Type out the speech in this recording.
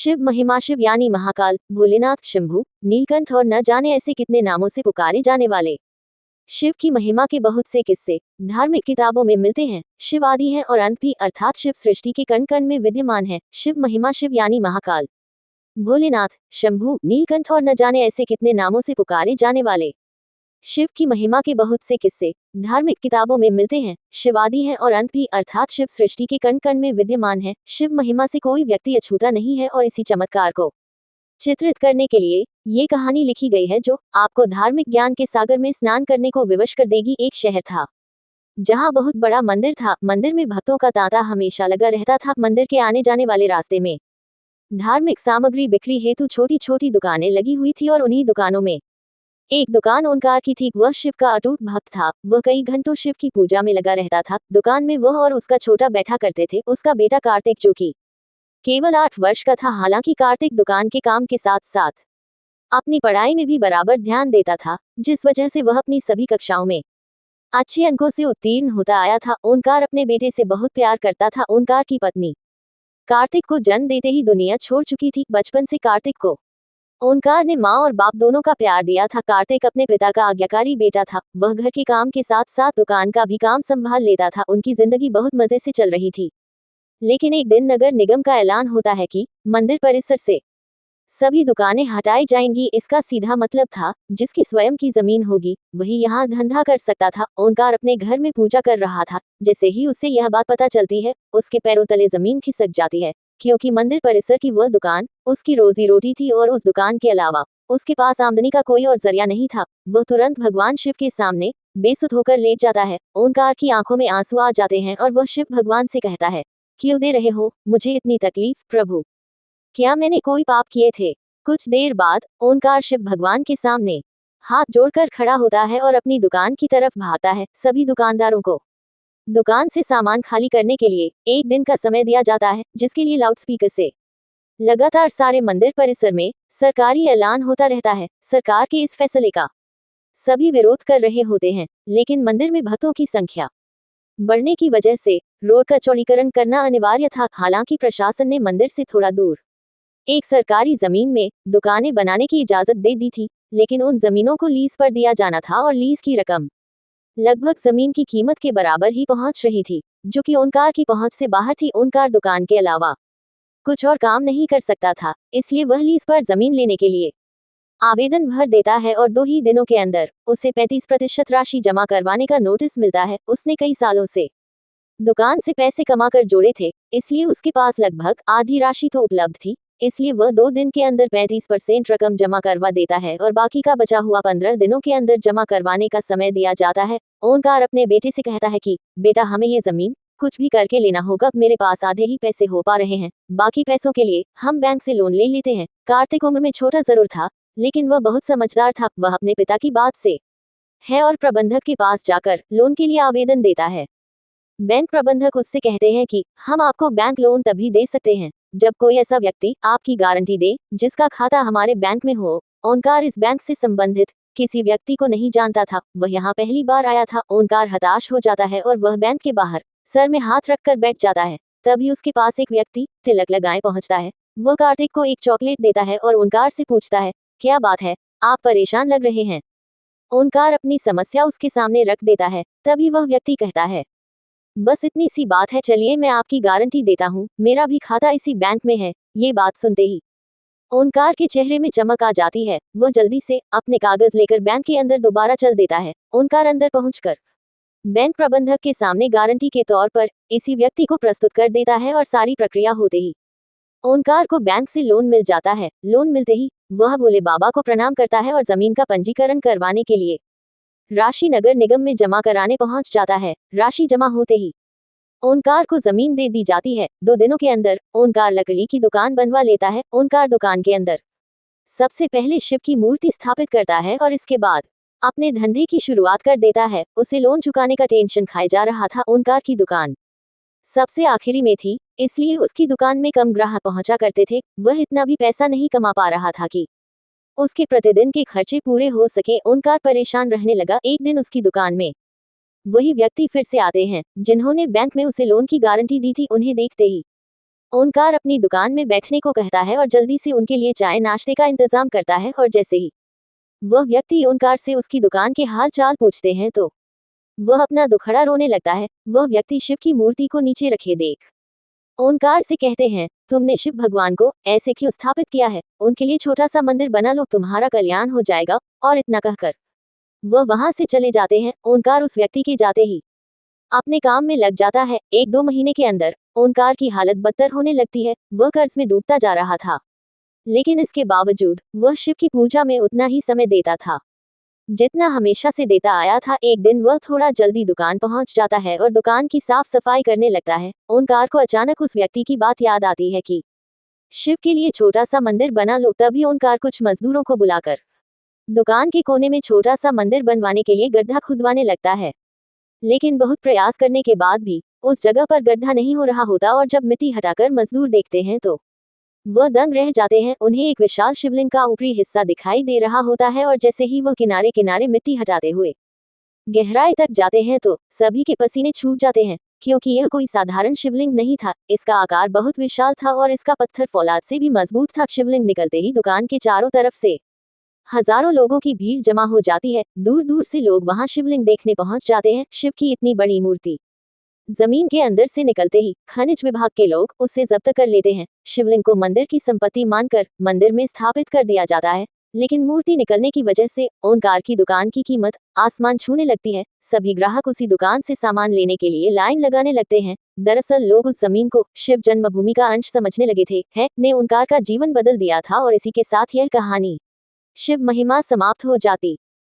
शिव महिमा। शिव यानी महाकाल, भोलेनाथ, शंभू, नीलकंठ और न जाने ऐसे कितने नामों से पुकारे जाने वाले शिव की महिमा के बहुत से किस्से धार्मिक किताबों में मिलते हैं। शिव आदि है और अंत भी, अर्थात शिव सृष्टि के कण कण में विद्यमान है। शिव महिमा। शिव यानी महाकाल, भोलेनाथ, शंभू, नीलकंठ और न जाने ऐसे कितने नामों से पुकारे जाने वाले शिव की महिमा के बहुत से किस्से धार्मिक किताबों में मिलते हैं। शिव आदि है और अंत भी, अर्थात शिव सृष्टि के कण कण में विद्यमान है। शिव महिमा से कोई व्यक्ति अछूता नहीं है और इसी चमत्कार को चित्रित करने के लिए ये कहानी लिखी गई है, जो आपको धार्मिक ज्ञान के सागर में स्नान करने को विवश कर देगी। एक शहर था जहाँ बहुत बड़ा मंदिर था। मंदिर में भक्तों का तांता हमेशा लगा रहता था। मंदिर के आने जाने वाले रास्ते में धार्मिक सामग्री बिक्री हेतु छोटी छोटी दुकानें लगी हुई थी और उन्हीं दुकानों में एक दुकान ओंकार की थी। वह शिव का अटूट भक्त था। वह कई घंटों शिव की पूजा में लगा रहता था। दुकान में वह और उसका छोटा बैठा करते थे। उसका बेटा कार्तिक, जो कि केवल 8 वर्ष का था। हालांकि कार्तिक दुकान के काम के साथ साथ अपनी पढ़ाई में भी बराबर ध्यान देता था, जिस वजह से वह अपनी सभी कक्षाओं में अच्छे अंकों से उत्तीर्ण होता आया था। ओंकार अपने बेटे से बहुत प्यार करता था। ओंकार की पत्नी कार्तिक को जन्म देते ही दुनिया छोड़ चुकी थी। बचपन से कार्तिक को ओंकार ने माँ और बाप दोनों का प्यार दिया था। कार्तिक अपने पिता का आज्ञाकारी बेटा था। वह घर के काम के साथ साथ दुकान का भी काम संभाल लेता था। उनकी जिंदगी बहुत मजे से चल रही थी। लेकिन एक दिन नगर निगम का ऐलान होता है कि मंदिर परिसर से सभी दुकानें हटाई जाएंगी। इसका सीधा मतलब था, जिसकी स्वयं की जमीन होगी वही यहाँ धंधा कर सकता था। ओंकार अपने घर में पूजा कर रहा था। जैसे ही उसे यह बात पता चलती है, उसके पैरों तले जमीन खिसक जाती है, क्योंकि मंदिर परिसर की वह दुकान उसकी रोजी रोटी थी और उस दुकान के अलावा उसके पास आमदनी का कोई और जरिया नहीं था। वह तुरंत भगवान शिव के सामने बेसुध होकर लेट जाता है। ओंकार की आंखों में आंसू आ जाते हैं और वह शिव भगवान से कहता है, क्यों दे रहे हो मुझे इतनी तकलीफ प्रभु? क्या मैंने कोई पाप किए थे? कुछ देर बाद ओंकार शिव भगवान के सामने हाथ जोड़कर खड़ा होता है और अपनी दुकान की तरफ भागता है। सभी दुकानदारों को दुकान से सामान खाली करने के लिए 1 दिन का समय दिया जाता है, जिसके लिए लाउडस्पीकर से लगातार सारे मंदिर परिसर में सरकारी ऐलान होता रहता है। सरकार के इस फैसले का सभी विरोध कर रहे होते हैं, लेकिन मंदिर में भक्तों की संख्या बढ़ने की वजह से रोड का चौड़ीकरण करना अनिवार्य था। हालांकि प्रशासन ने मंदिर से थोड़ा दूर एक सरकारी जमीन में दुकानें बनाने की इजाजत दे दी थी, लेकिन उन जमीनों को लीज पर दिया जाना था और लीज की रकम लगभग जमीन की कीमत के बराबर ही पहुंच रही थी, जो कि ओंकार की पहुंच से बाहर थी। ओंकार दुकान के अलावा कुछ और काम नहीं कर सकता था, इसलिए वह लीज पर जमीन लेने के लिए आवेदन भर देता है और 2 ही दिनों के अंदर उसे 35% राशि जमा करवाने का नोटिस मिलता है। उसने कई सालों से दुकान से पैसे कमाकर जोड़े थे, इसलिए उसके पास लगभग आधी राशि तो उपलब्ध थी। इसलिए वह 2 दिन के अंदर 35% रकम जमा करवा देता है और बाकी का बचा हुआ 15 दिनों के अंदर जमा करवाने का समय दिया जाता है। ओंकार अपने बेटे से कहता है कि बेटा, हमें ये जमीन कुछ भी करके लेना होगा। मेरे पास आधे ही पैसे हो पा रहे हैं, बाकी पैसों के लिए हम बैंक से लोन ले लेते हैं। कार्तिक उम्र में छोटा जरूर था, लेकिन वह बहुत समझदार था। वह अपने पिता की बात से है और प्रबंधक के पास जाकर लोन के लिए आवेदन देता है। बैंक प्रबंधक उससे कहते हैं कि हम आपको बैंक लोन तभी दे सकते हैं जब कोई ऐसा व्यक्ति आपकी गारंटी दे जिसका खाता हमारे बैंक में हो। ओंकार इस बैंक से संबंधित किसी व्यक्ति को नहीं जानता था। वह यहाँ पहली बार आया था। ओंकार हताश हो जाता है और वह बैंक के बाहर सर में हाथ रखकर बैठ जाता है। तभी उसके पास एक व्यक्ति तिलक लगाए पहुंचता है। वह कार्तिक को एक चॉकलेट देता है और ओंकार से पूछता है, क्या बात है, आप परेशान लग रहे हैं? ओंकार अपनी समस्या उसके सामने रख देता है। तभी वह व्यक्ति कहता है, बस इतनी सी बात है, चलिए मैं आपकी गारंटी देता हूँ, मेरा भी खाता इसी बैंक में है। ये बात सुनते ही ओंकार के चेहरे में चमक आ जाती है। वह जल्दी से अपने कागज लेकर बैंक के अंदर दोबारा चल देता है। ओंकार अंदर पहुंचकर बैंक प्रबंधक के सामने गारंटी के तौर पर इसी व्यक्ति को प्रस्तुत कर देता है और सारी प्रक्रिया होते ही ओंकार को बैंक से लोन मिल जाता है। लोन मिलते ही वह भोले बाबा को प्रणाम करता है और जमीन का पंजीकरण करवाने के लिए राशि नगर निगम में जमा कराने पहुंच जाता है। राशि जमा होते ही ओंकार को जमीन दे दी जाती है। 2 दिनों के अंदर ओंकार लकड़ी की दुकान बनवा लेता है। ओंकार दुकान के अंदर सबसे पहले शिव की मूर्ति स्थापित करता है और इसके बाद अपने धंधे की शुरुआत कर देता है। उसे लोन चुकाने का टेंशन खाए जा रहा था। ओंकार की दुकान सबसे आखिरी में थी, इसलिए उसकी दुकान में कम ग्राहक पहुंचा करते थे। वह इतना भी पैसा नहीं कमा पा रहा था कि उसके प्रतिदिन के खर्चे पूरे हो सके। ओंकार परेशान रहने लगा। एक दिन उसकी दुकान में वही व्यक्ति फिर से आते हैं जिन्होंने बैंक में उसे लोन की गारंटी दी थी। उन्हें देखते ही ओंकार अपनी दुकान में बैठने को कहता है और जल्दी से उनके लिए चाय नाश्ते का इंतजाम करता है और जैसे ही वह व्यक्ति ओंकार से उसकी दुकान के हाल चाल पूछते हैं तो वह अपना दुखड़ा रोने लगता है। वह व्यक्ति शिव की मूर्ति को नीचे रखे देख ओंकार से कहते हैं, तुमने शिव भगवान को ऐसे क्यों स्थापित किया है? उनके लिए छोटा सा मंदिर बना लो, तुम्हारा कल्याण हो जाएगा। और इतना कहकर वह वहां से चले जाते हैं। ओंकार उस व्यक्ति के जाते ही अपने काम में लग जाता है। 1-2 महीने के अंदर ओंकार की हालत बदतर होने लगती है। वह कर्ज में डूबता जा रहा था, लेकिन इसके बावजूद वह शिव की पूजा में उतना ही समय देता था जितना हमेशा से देता आया था। एक दिन वह थोड़ा जल्दी दुकान पहुंच जाता है और दुकान की साफ सफाई करने लगता है। ओंकार को अचानक उस व्यक्ति की बात याद आती है कि शिव के लिए छोटा सा मंदिर बना लो। तभी ओंकार कुछ मजदूरों को बुलाकर दुकान के कोने में छोटा सा मंदिर बनवाने के लिए गड्ढा खुदवाने लगता है, लेकिन बहुत प्रयास करने के बाद भी उस जगह पर गड्ढा नहीं हो रहा होता और जब मिट्टी हटाकर मजदूर देखते हैं तो वह दंग रह जाते हैं। उन्हें एक विशाल शिवलिंग का ऊपरी हिस्सा दिखाई दे रहा होता है और जैसे ही वह किनारे किनारे मिट्टी हटाते हुए गहराई तक जाते हैं तो सभी के पसीने छूट जाते हैं, क्योंकि यह कोई साधारण शिवलिंग नहीं था। इसका आकार बहुत विशाल था और इसका पत्थर फौलाद से भी मजबूत था। शिवलिंग निकलते ही दुकान के चारों तरफ से हजारों लोगों की भीड़ जमा हो जाती है। दूर दूर से लोग वहां शिवलिंग देखने पहुंच जाते हैं। शिव की इतनी बड़ी मूर्ति जमीन के अंदर से निकलते ही खनिज विभाग के लोग उसे जब्त कर लेते हैं। शिवलिंग को मंदिर की संपत्ति मानकर मंदिर में स्थापित कर दिया जाता है, लेकिन मूर्ति निकलने की वजह से ओंकार की दुकान की कीमत आसमान छूने लगती है। सभी ग्राहक उसी दुकान से सामान लेने के लिए लाइन लगाने लगते हैं। दरअसल लोग उस जमीन को शिव जन्मभूमि का अंश समझने लगे थे। है ने ओंकार का जीवन बदल दिया था और इसी के साथ यह कहानी शिव महिमा समाप्त हो जाती।